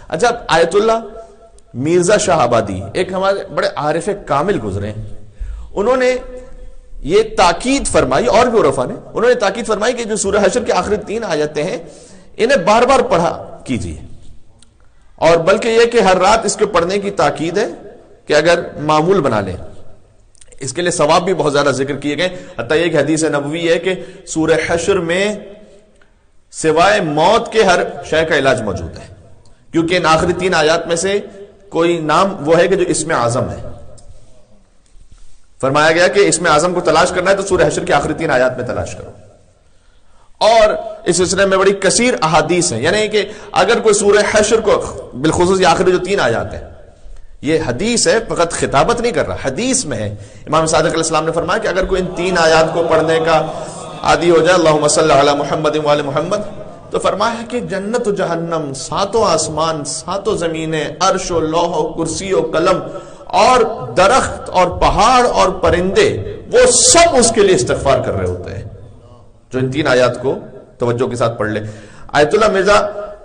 اچھا، آیت اللہ مرزا شاہ آبادی ایک ہمارے بڑے عارف کامل گزرے ہیں، انہوں نے یہ تاکید فرمائی، اور بھی عرفا نے، انہوں نے تاکید فرمائی کہ جو سورہ حشر کی آخری 3 آیتیں ہیں انہیں بار بار پڑھا کیجیے، اور بلکہ یہ کہ ہر رات اس کے پڑھنے کی تاکید ہے کہ اگر معمول بنا لیں، اس کے لیے ثواب بھی بہت زیادہ ذکر کیے گئے. حتیٰ یہ کہ حدیث نبوی ہے کہ سورہ حشر میں سوائے موت کے ہر شے کا علاج موجود ہے، کیونکہ ان آخری 3 آیات میں سے کوئی نام وہ ہے کہ جو اسم اعظم ہے. فرمایا گیا کہ اسم اعظم کو تلاش کرنا ہے تو سورہ حشر کی آخری 3 آیات میں تلاش کرو. اور اس سلسلے میں بڑی کثیر احادیث ہیں، یعنی کہ اگر کوئی سورہ حشر کو بالخصوص یہ آخری جو 3 آیات ہیں، یہ حدیث ہے، فقط خطابت نہیں کر رہا، حدیث میں ہے. امام صادق علیہ السلام نے فرمایا کہ اگر کوئی ان 3 آیات کو پڑھنے کا عادی ہو جائے، اللہم صلی علی محمد و علی محمد، تو فرمایا کہ جنت و جہنم، 7 آسمان، 7 زمینیں، عرش و لوح و کرسی و قلم اور درخت اور پہاڑ اور پرندے، وہ سب اس کے لیے استغفار کر رہے ہوتے ہیں جو ان 3 آیات کو توجہ کے ساتھ پڑھ لے. آیت اللہ مرزا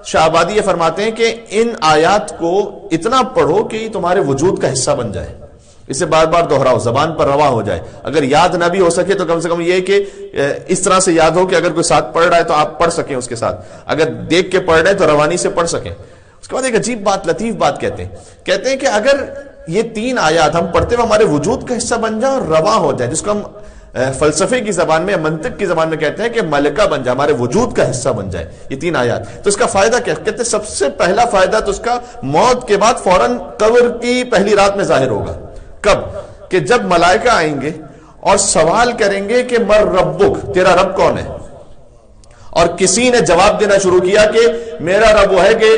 شاہ آبادی یہ فرماتے ہیں کہ ان آیات کو اتنا پڑھو کہ یہ تمہارے وجود کا حصہ بن جائے، اسے بار بار دہراؤ، زبان پر رواں ہو جائے. اگر یاد نہ بھی ہو سکے تو کم سے کم یہ کہ اس طرح سے یاد ہو کہ اگر کوئی ساتھ پڑھ رہا ہے تو آپ پڑھ سکیں اس کے ساتھ، اگر دیکھ کے پڑھ رہے ہیں تو روانی سے پڑھ سکیں. اس کے بعد ایک عجیب بات، لطیف بات کہتے ہیں کہ اگر یہ 3 آیات ہم پڑھتے ہوئے ہمارے وجود کا حصہ بن جائے اور رواں ہو جائے، جس کو ہم فلسفے کی زبان میں، منطق کی زبان میں کہتے ہیں کہ ملکہ بن جائے، ہمارے وجود کا حصہ بن جائے یہ 3 آیات، تو اس کا فائدہ کیا کہتے ہیں؟ سب سے پہلا فائدہ تو اس کا موت کے بعد فوراً قبر کی پہلی رات میں ظاہر ہوگا. کب؟ کہ جب ملائکہ آئیں گے اور سوال کریں گے کہ مر ربک، تیرا رب کون ہے؟ اور کسی نے جواب دینا شروع کیا کہ میرا رب وہ ہے کہ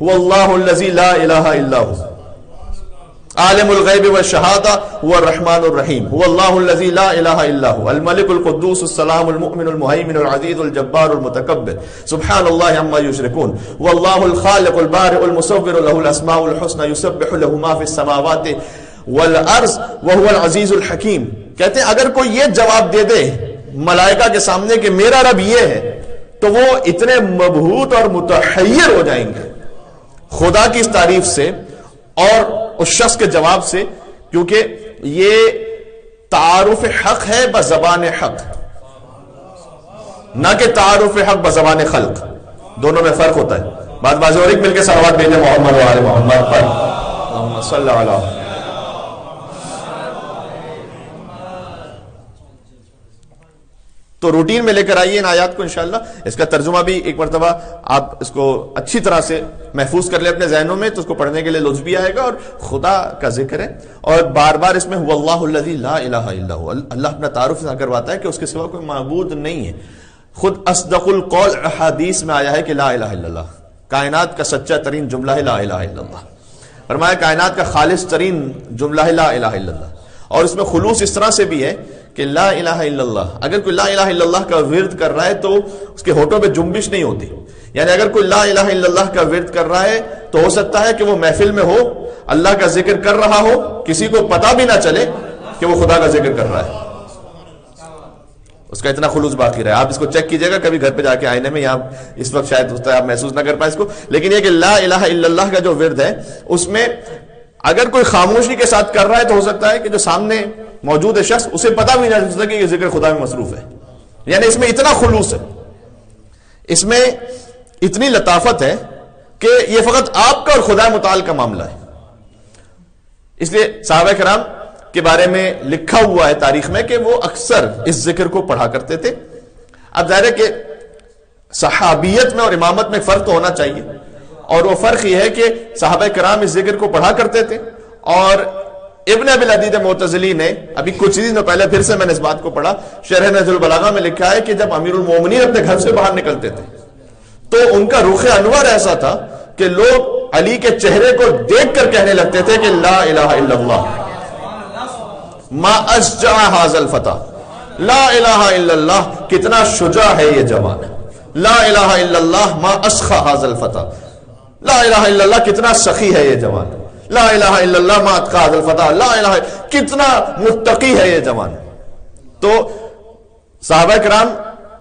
هو اللہ الذی لا الہ الا هو عالم الغیب والشہادہ هو الرحمن الرحیم هو اللہ الذی لا الہ الا هو الملک القدوس السلام المؤمن المہیمن العزیز الجبار المتکبر سبحان اللہ عما یشرکون هو اللہ الخالق البارئ المصور له الاسماء الحسنى یسبح له ما فی السماوات والارض وهو العزیز الحکیم. کہتے ہیں اگر کوئی یہ جواب دے دے ملائکہ کے سامنے کہ میرا رب یہ ہے، تو وہ اتنے مبہوت اور متحیر ہو جائیں گے خدا کی اس تعریف سے اور اس شخص کے جواب سے، کیونکہ یہ تعارف حق ہے بزبان حق، نہ کہ تعارف حق بزبان خلق. دونوں میں فرق ہوتا ہے. بات بازی اور ایک مل کے صلوات بھیجیں محمد و آل محمد پر. اللہم صلی علی. تو روٹین میں لے کر آئیے ان آیات کو انشاءاللہ. اس کا ترجمہ بھی ایک مرتبہ آپ اس کو اچھی طرح سے محفوظ کر لیں اپنے ذہنوں میں، تو اس کو پڑھنے کے لیے لطف بھی آئے گا اور خدا کا ذکر ہے. اور بار بار اس میں هو اللہ الذی لا الہ الا هو، اللہ اپنا تعارف نہ کرواتا ہے کہ اس کے سوا کوئی معبود نہیں ہے. خود اصدق القول احادیث میں آیا ہے کہ لا الہ الا اللہ، کائنات کا سچا ترین جملہ ہے لا الہ الا اللہ. فرمایا کائنات کا خالص ترین جملہ ہے لا الہ الا اللہ. اور اس میں خلوص اس طرح سے بھی ہے کہ لا الہ الا اللہ، اگر کوئی لا الہ الا اللہ کا ورد کر رہا ہے تو اس کے ہونٹوں پہ جنبش نہیں ہوتی. یعنی اگر کوئی لا الہ الا اللہ کا ورد کر رہا ہے تو ہو سکتا ہے کہ وہ محفل میں ہو، اللہ کا ذکر کر رہا ہو، کسی کو پتا بھی نہ چلے کہ وہ خدا کا ذکر کر رہا ہے، اس کا اتنا خلوص باقی رہے. آپ اس کو چیک کیجئے گا کبھی گھر پہ جا کے آئینے میں، یہاں اس وقت شاید ہوتا ہے آپ محسوس نہ کر پائے اس کو، لیکن یہ کہ لا الہ الا اللہ کا جو ورد ہے اس میں اگر کوئی خاموشی کے ساتھ کر رہا ہے تو ہو سکتا ہے کہ جو سامنے موجود ہے شخص اسے پتا بھی نہ چل سکتا کہ یہ ذکر خدا میں مصروف ہے. یعنی اس میں اتنا خلوص ہے، اس میں اتنی لطافت ہے کہ یہ فقط آپ کا اور خدا متعال کا معاملہ ہے. اس لیے صحابہ کرام کے بارے میں لکھا ہوا ہے تاریخ میں کہ وہ اکثر اس ذکر کو پڑھا کرتے تھے. اب ظاہر ہے کہ صحابیت میں اور امامت میں فرق تو ہونا چاہیے، اور وہ فرق یہ ہے کہ صحابہ کرام اس ذکر کو پڑھا کرتے تھے، اور ابن ابی العدید معتزلی نے ابھی کچھ دنوں پہلے پھر سے میں نے اس بات کو پڑھا، شرح نہج البلاغہ میں لکھا ہے کہ جب امیر المومنین اپنے گھر سے باہر نکلتے تھے تو ان کا رخ انور ایسا تھا کہ لوگ علی کے چہرے کو دیکھ کر کہنے لگتے تھے کہ لا الہ الا اللہ ما اشجع ھذا الفتى، لا الہ الا اللہ کتنا شجاع ہے یہ جوان، لا الہ الا اللہ ما اشخى ھذا الفتى، لا الہ الا اللہ کتنا سخی ہے یہ جوان، لا الہ الا اللہ ما اتقى ھذا الفتى، لا الہ کتنا متقی ہے یہ جوان. تو صحابہ کرام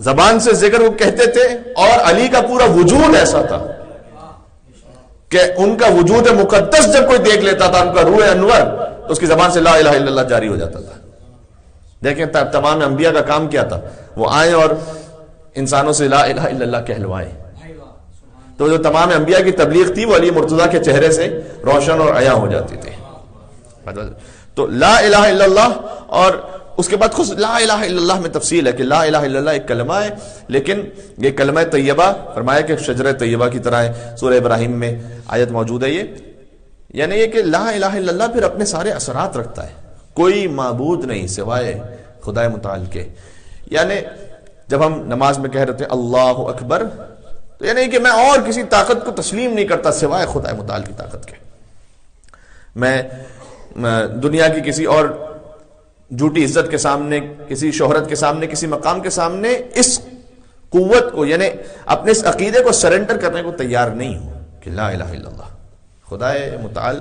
زبان سے ذکر وہ کہتے تھے، اور علی کا پورا وجود ایسا تھا کہ ان کا وجود مقدس جب کوئی دیکھ لیتا تھا، ان کا روح انور، تو اس کی زبان سے لا الہ الا اللہ جاری ہو جاتا تھا۔ دیکھیں تمام انبیاء کا کام کیا تھا، وہ آئیں اور انسانوں سے لا الہ الا اللہ کہلوائیں۔ تو جو تمام انبیاء کی تبلیغ تھی وہ علی مرتضیٰ کے چہرے سے روشن اور عیاں ہو جاتی تھی۔ تو لا الہ الا اللہ، اور اس کے بعد خود لا الہ الا اللہ میں تفصیل ہے کہ لا الہ الا اللہ ایک کلمہ ہے، لیکن یہ کلمہ طیبہ فرمایا کہ شجرہ طیبہ کی طرح ہے۔ سورہ ابراہیم میں آیت موجود ہے یہ، یعنی یہ کہ لا الہ الا اللہ پھر اپنے سارے اثرات رکھتا ہے۔ کوئی معبود نہیں سوائے خدا متعال کے۔ یعنی جب ہم نماز میں کہہ رہے تھے اللہ اکبر، تو یعنی کہ میں اور کسی طاقت کو تسلیم نہیں کرتا سوائے خدا متعال کی طاقت کے۔ میں دنیا کی کسی اور جھوٹی عزت کے سامنے، کسی شہرت کے سامنے، کسی مقام کے سامنے اس قوت کو، یعنی اپنے اس عقیدے کو سرنڈر کرنے کو تیار نہیں ہوں کہ لا الہ الا اللہ خدا متعال،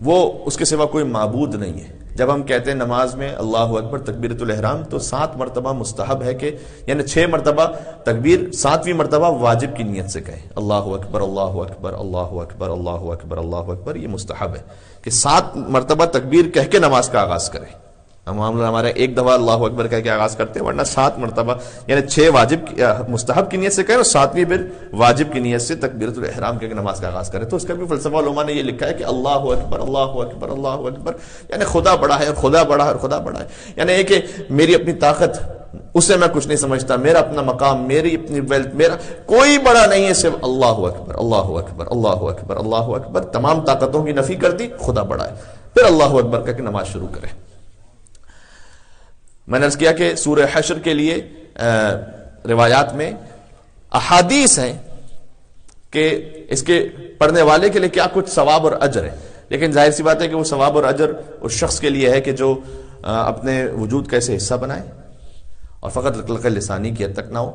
وہ اس کے سوا کوئی معبود نہیں ہے۔ جب ہم کہتے ہیں نماز میں اللہ اکبر تکبیرۃ الاحرام، تو 7 مرتبہ مستحب ہے کہ، یعنی 6 مرتبہ تکبیر، 7ویں مرتبہ واجب کی نیت سے کہیں اللہ اکبر اللہ اکبر اللہ اکبر اللہ اکبر اللہ اکبر، یہ مستحب ہے کہ 7 مرتبہ تکبیر کہہ کے نماز کا آغاز کریں۔ ہمارے ایک دفعہ اللہ اکبر کہہ کے آغاز کرتے ہیں، ورنہ 7 مرتبہ، یعنی 6 واجب مستحب کی نیت سے کہیں اور 7ویں پھر واجب کی نیت سے تکبیرۃ الاحرام کہہ کے نماز کا آغاز کریں۔ تو اس کا بھی فلسفہ علماء نے یہ لکھا ہے کہ اللہ اکبر اللہ اکبر اللہ اکبر، یعنی خدا بڑا ہے اور خدا بڑا ہے اور خدا بڑا ہے، یعنی یہ کہ میری اپنی طاقت، اسے میں کچھ نہیں سمجھتا، میرا اپنا مقام، میری اپنی ویلتھ، میرا کوئی بڑا نہیں ہے، صرف اللہ اکبر اللہ اکبر اللہ اکبر اللہ اکبر، تمام طاقتوں کی نفی کر دی، خدا بڑا ہے، پھر اللہ اکبر کہہ کے نماز شروع کرے۔ میں نے عرض کیا کہ سورہ حشر کے لیے روایات میں احادیث ہیں کہ اس کے پڑھنے والے کے لیے کیا کچھ ثواب اور اجر ہے، لیکن ظاہر سی بات ہے کہ وہ ثواب اور اجر اس شخص کے لیے ہے کہ جو اپنے وجود کا ایسے حصہ بنائے اور فقط لسانی کی حد تک نہ ہو،